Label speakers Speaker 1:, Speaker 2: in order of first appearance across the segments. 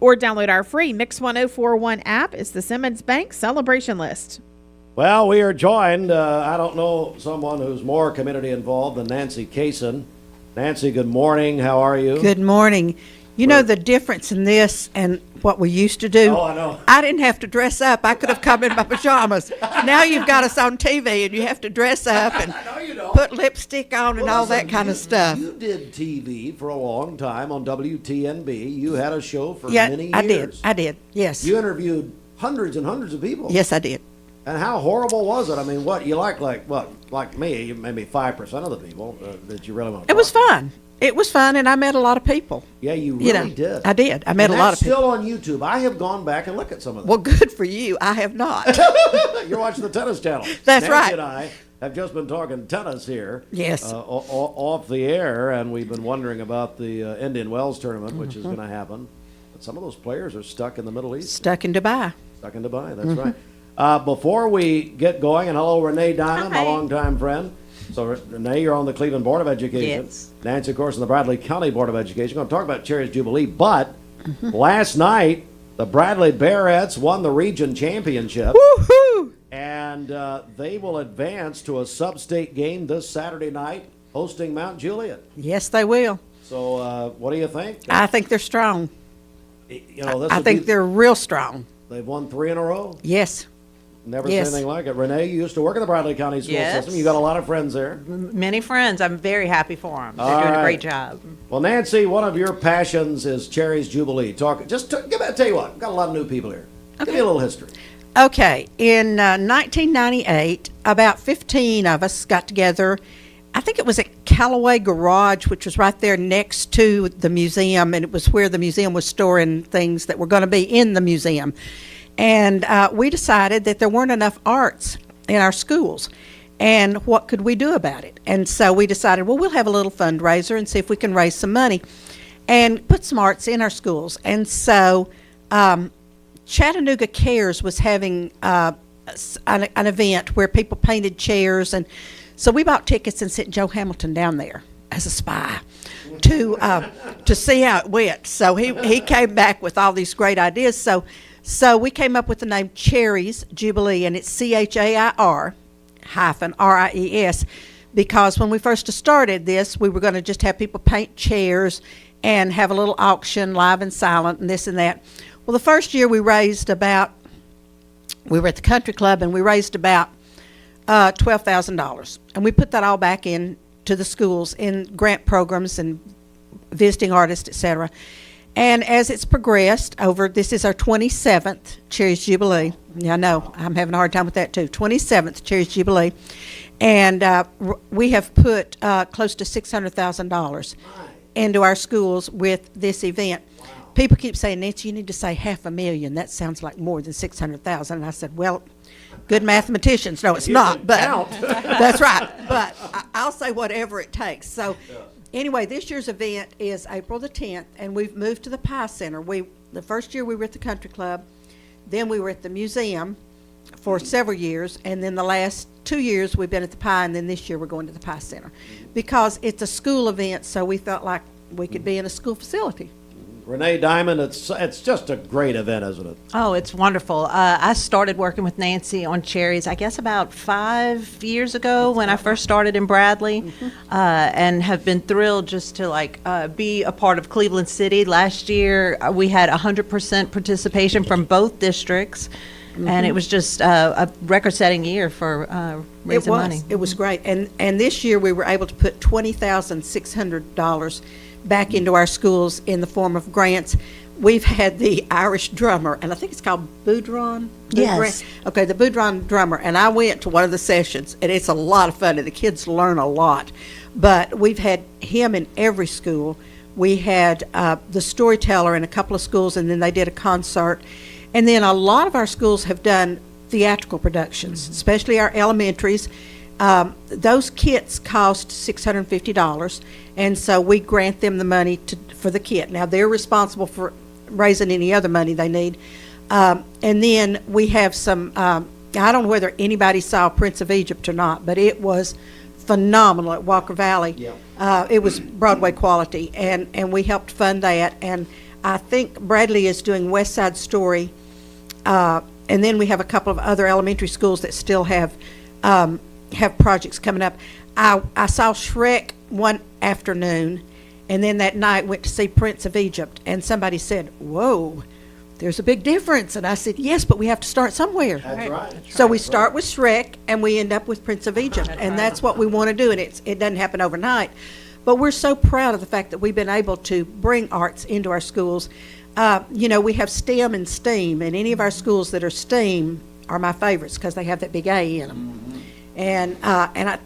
Speaker 1: or download our free Mix 1041 app. It's the Simmons Bank Celebration List.
Speaker 2: Well, we are joined, I don't know someone who's more community involved than Nancy Casson. Nancy, good morning. How are you?
Speaker 3: Good morning. You know the difference in this and what we used to do?
Speaker 2: Oh, I know.
Speaker 3: I didn't have to dress up. I could have come in my pajamas. Now you've got us on TV and you have to dress up and
Speaker 2: No, you don't.
Speaker 3: put lipstick on and all
Speaker 2: Listen,
Speaker 3: that kind of stuff.
Speaker 2: You did TV for a long time on WTNB. You had a show for
Speaker 3: Yeah,
Speaker 2: many
Speaker 3: I
Speaker 2: years.
Speaker 3: did. Yes.
Speaker 2: You interviewed hundreds and hundreds of people.
Speaker 3: Yes, I did.
Speaker 2: And how horrible was it? I mean, what, you like me, maybe 5% of the people that you really want to
Speaker 3: It was
Speaker 2: talk to.
Speaker 3: fun. It was fun, and I met a lot of people.
Speaker 2: Yeah, you
Speaker 3: You
Speaker 2: really
Speaker 3: know,
Speaker 2: did.
Speaker 3: I did. I met
Speaker 2: And
Speaker 3: a lot
Speaker 2: that's
Speaker 3: of people.
Speaker 2: still on YouTube. I have gone back and looked at some of them.
Speaker 3: Well, good for you. I have not.
Speaker 2: You're watching the Tennis Channel.
Speaker 3: That's
Speaker 2: Nancy
Speaker 3: right.
Speaker 2: and I have just been talking tennis here.
Speaker 3: Yes.
Speaker 2: Off the air, and we've been wondering about the Indian Wells tournament, which is
Speaker 3: Mm-hmm.
Speaker 2: going to happen. But some of those players are stuck in the Middle East.
Speaker 3: Stuck in Dubai.
Speaker 2: Stuck in Dubai, that's
Speaker 3: Mm-hmm.
Speaker 2: right. Before we get going, and hello, Renee Diamond, my
Speaker 1: Hi.
Speaker 2: longtime friend. So, Renee, you're on the Cleveland Board of Education.
Speaker 1: Yes.
Speaker 2: Nancy, of course, on the Bradley County Board of Education. We're going to talk about Chair-ries Jubilee, but last night, the Bradley Bearettes won the region championship.
Speaker 3: Woohoo!
Speaker 2: And they will advance to a sub-state game this Saturday night, hosting Mount Juliet.
Speaker 3: Yes, they will.
Speaker 2: So, what do you think?
Speaker 3: I think they're strong.
Speaker 2: You know, this
Speaker 3: I
Speaker 2: would
Speaker 3: think
Speaker 2: be-
Speaker 3: they're real strong.
Speaker 2: they've won 3 in a row.
Speaker 3: Yes.
Speaker 2: Never
Speaker 3: Yes.
Speaker 2: seen anything like it. Renee, you used to work in the Bradley County school
Speaker 4: Yes.
Speaker 2: system. You got a lot of friends there.
Speaker 4: Many friends. I'm very happy for them. They're
Speaker 2: All
Speaker 4: doing
Speaker 2: right.
Speaker 4: a great job.
Speaker 2: Well, Nancy, one of your passions is Chair-ries Jubilee. Tell you what, got a lot of new people here. Give me a little history.
Speaker 3: Okay, in 1998, about 15 of us got together. I think it was at Callaway Garage, which was right there next to the museum, and it was where the museum was storing things that were going to be in the museum. And we decided that there weren't enough arts in our schools, and what could we do about it? And so we decided, well, we'll have a little fundraiser and see if we can raise some money and put some arts in our schools. And so Chattanooga Cares was having an event where people painted chairs, and so we bought tickets and sent Joe Hamilton down there as a spy to see how it went. So he came back with all these great ideas. So we came up with the name Chair-ries Jubilee, and it's CHAIR-RIES, because when we first started this, we were going to just have people paint chairs and have a little auction, live and silent, and this and that. Well, the first year we were at the country club, and we raised about $12,000, and we put that all back in to the schools in grant programs and visiting artists, etc. And as it's progressed over, this is our 27th Chair-ries Jubilee. Yeah, I know, I'm having a hard time with that too. 27th Chair-ries Jubilee. And we have put close to $600,000 into our schools with this event. People keep saying, Nancy, you need to say $500,000. That sounds like more than $600,000. And I said, well, good mathematicians. No, it's not. But that's right. But I'll say whatever it takes. So anyway, this year's event is April the 10th, and we've moved to the PIE Center. The first year we were at the country club, then we were at the museum for several years, and then the last 2 years we've been at the PIE, and then this year we're going to the PIE Center because it's a school event, so we felt like we could be in a school facility.
Speaker 2: Renee Diamond, it's just a great event, isn't it?
Speaker 4: Oh, it's wonderful. I started working with Nancy on Chair-ries, I guess, about 5 years ago when I first started in Bradley, and have been thrilled just to be a part of Cleveland City. Last year, we had 100% participation from both districts, and it was just a record-setting year for raising money.
Speaker 3: It was great. And this year we were able to put $20,600 back into our schools in the form of grants. We've had the Irish drummer, and I think it's called Boudron.
Speaker 4: Yes.
Speaker 3: Okay, the Boudron drummer, and I went to one of the sessions, and it's a lot of fun, and the kids learn a lot. But we've had him in every school. We had the storyteller in a couple of schools, and then they did a concert. And then a lot of our schools have done theatrical productions, especially our elementaries. Those kits cost $650, and so we grant them the money for the kit. Now, they're responsible for raising any other money they need. And then we have some, I don't know whether anybody saw Prince of Egypt or not, but it was phenomenal at Walker Valley.
Speaker 2: Yeah.
Speaker 3: It was Broadway quality, and we helped fund that. And I think Bradley is doing West Side Story, and then we have a couple of other elementary schools that still have projects coming up. I saw Shrek one afternoon, and then that night went to see Prince of Egypt, and somebody said, "Whoa, there's a big difference." And I said, "Yes, but we have to start somewhere."
Speaker 2: That's right.
Speaker 3: So we start with Shrek, and we end up with Prince of Egypt, and that's what we want to do, and it doesn't happen overnight. But we're so proud of the fact that we've been able to bring arts into our schools. We have STEM and STEAM, and any of our schools that are STEAM are my favorites because they have that big A in them,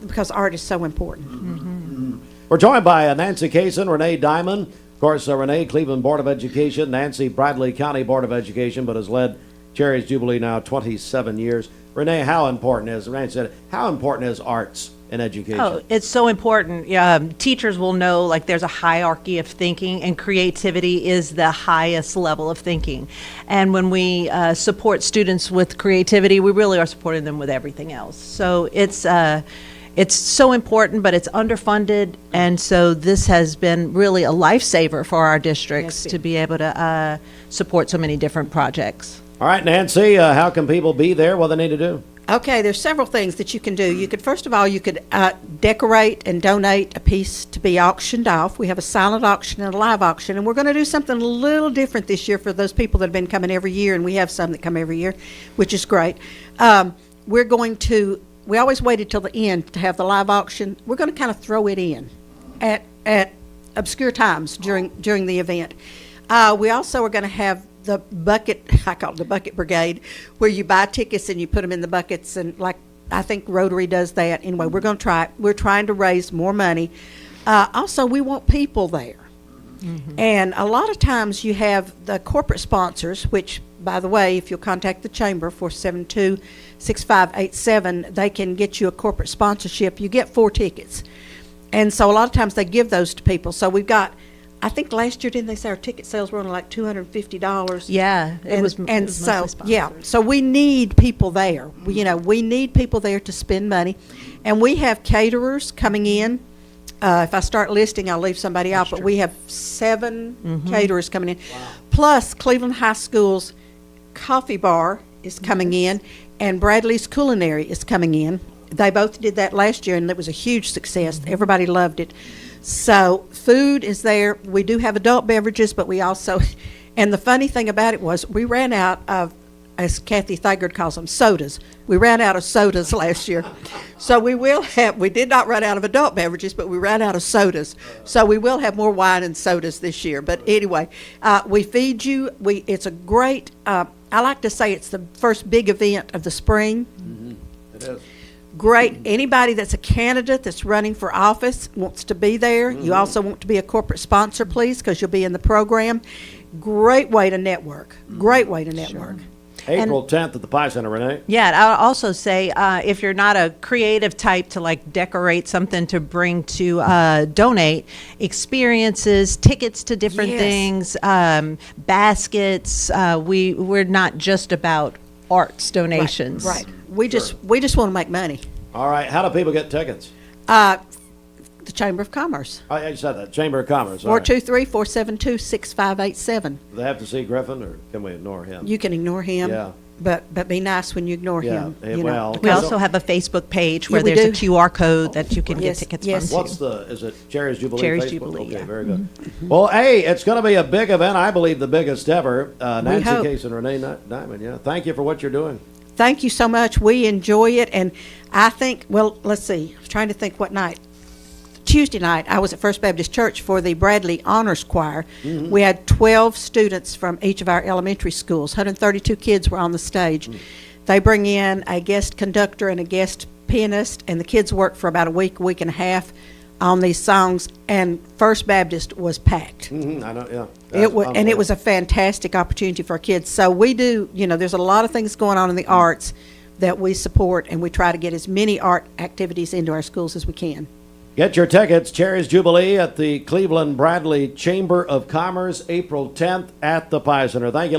Speaker 3: because art is so important.
Speaker 2: We're joined by Nancy Casson Renee Diamond. Of course, Renee, Cleveland Board of Education. Nancy, Bradley County Board of Education, but has led Chair-ries Jubilee now 27 years. Renee, how important is arts in education?
Speaker 4: Oh, it's so important. Teachers will know, like, there's a hierarchy of thinking, and creativity is the highest level of thinking. And when we support students with creativity, we really are supporting them with everything else. So it's so important, but it's underfunded, and so this has been really a lifesaver for our districts to be able to support so many different projects.
Speaker 2: All right, Nancy, how can people be there? What do they need to do?
Speaker 3: Okay, there's several things that you can do. You could, first of all, decorate and donate a piece to be auctioned off. We have a silent auction and a live auction, and we're going to do something a little different this year for those people that have been coming every year, and we have some that come every year, which is great. We always waited till the end to have the live auction. We're going to kind of throw it in at obscure times during the event. We also are going to have the bucket, I call it the bucket brigade, where you buy tickets and you put them in the buckets, and like I think Rotary does that. Anyway, we're going to try it. We're trying to raise more money. Also, we want people there. And a lot of times you have the corporate sponsors, which, by the way, if you'll contact the Chamber, 472-6587, they can get you a corporate sponsorship. You get 4 tickets. And so a lot of times they give those to people. So we've got, I think last year, didn't they say our ticket sales were only like $250?
Speaker 4: Yeah, it was
Speaker 3: mostly
Speaker 4: sponsored.
Speaker 3: Yeah, so we need people there. We need people there to spend money. And we have caterers coming in. If I start listing, I'll leave somebody out, but we have 7 caterers coming in. Wow. Plus, Cleveland High School's coffee bar is coming in, and Bradley's Culinary is coming in. They both did that last year, and it was a huge success. Everybody loved it. So food is there. We do have adult beverages, but we also, and the funny thing about it was we ran out of, as Kathy Thagard calls them, sodas. We ran out of sodas last year. So we did not run out of adult beverages, but we ran out of sodas. So we will have more wine and sodas this year. But anyway, we feed you. It's a great, I like to say it's the first big event of the spring.
Speaker 2: It is.
Speaker 3: Great. Anybody that's a candidate that's running for office wants to be there. You also want to be a corporate sponsor, please, because you'll be in the program. Great way to network. Great way to network.
Speaker 2: April 10th at the PIE Center, Renee.
Speaker 4: Yeah, I'll also say if you're not a creative type to like decorate something to bring to donate, experiences, tickets to different things, baskets. We're not just about arts donations.
Speaker 3: Right. We just want to make money.
Speaker 2: All right. How do people get tickets?
Speaker 3: The Chamber of Commerce.
Speaker 2: Oh, yeah, you said that. Chamber of Commerce. All right.
Speaker 3: 423-472-6587.
Speaker 2: Do they have to see Griffin, or can we ignore him?
Speaker 3: You can ignore him.
Speaker 2: Yeah.
Speaker 3: But be nice when you ignore him.
Speaker 2: Well,
Speaker 4: We also have a Facebook page where
Speaker 3: we
Speaker 4: there's
Speaker 3: do.
Speaker 4: a QR code that you can get
Speaker 3: Yes,
Speaker 4: tickets
Speaker 3: yes.
Speaker 4: from.
Speaker 2: is it Chair-ries Jubilee?
Speaker 4: Chair-ries
Speaker 2: Facebook?
Speaker 4: Jubilee,
Speaker 2: Okay,
Speaker 4: yeah.
Speaker 2: very good. Well, hey, it's going to be a big event. I believe the biggest ever. Nancy
Speaker 3: hope.
Speaker 2: Casson Renee Diamond. Yeah, thank you for what you're doing.
Speaker 3: Thank you so much. We enjoy it. And I think, well, let's see. I was trying to think what night. Tuesday night, I was at First Baptist Church for the Bradley Honors Choir. We had 12 students from each of our elementary schools. 132 kids were on the stage. They bring in a guest conductor and a guest pianist, and the kids work for about a week and a half on these songs, and First Baptist was packed.
Speaker 2: I know, yeah.
Speaker 3: It was a fantastic opportunity for our kids. So we do, there's a lot of things going on in the arts that we support, and we try to get as many art activities into our schools as we can.
Speaker 2: Get your tickets. Chair-ries Jubilee at the Cleveland Bradley Chamber of Commerce, April 10th at the PIE Center. Thank you, ladies.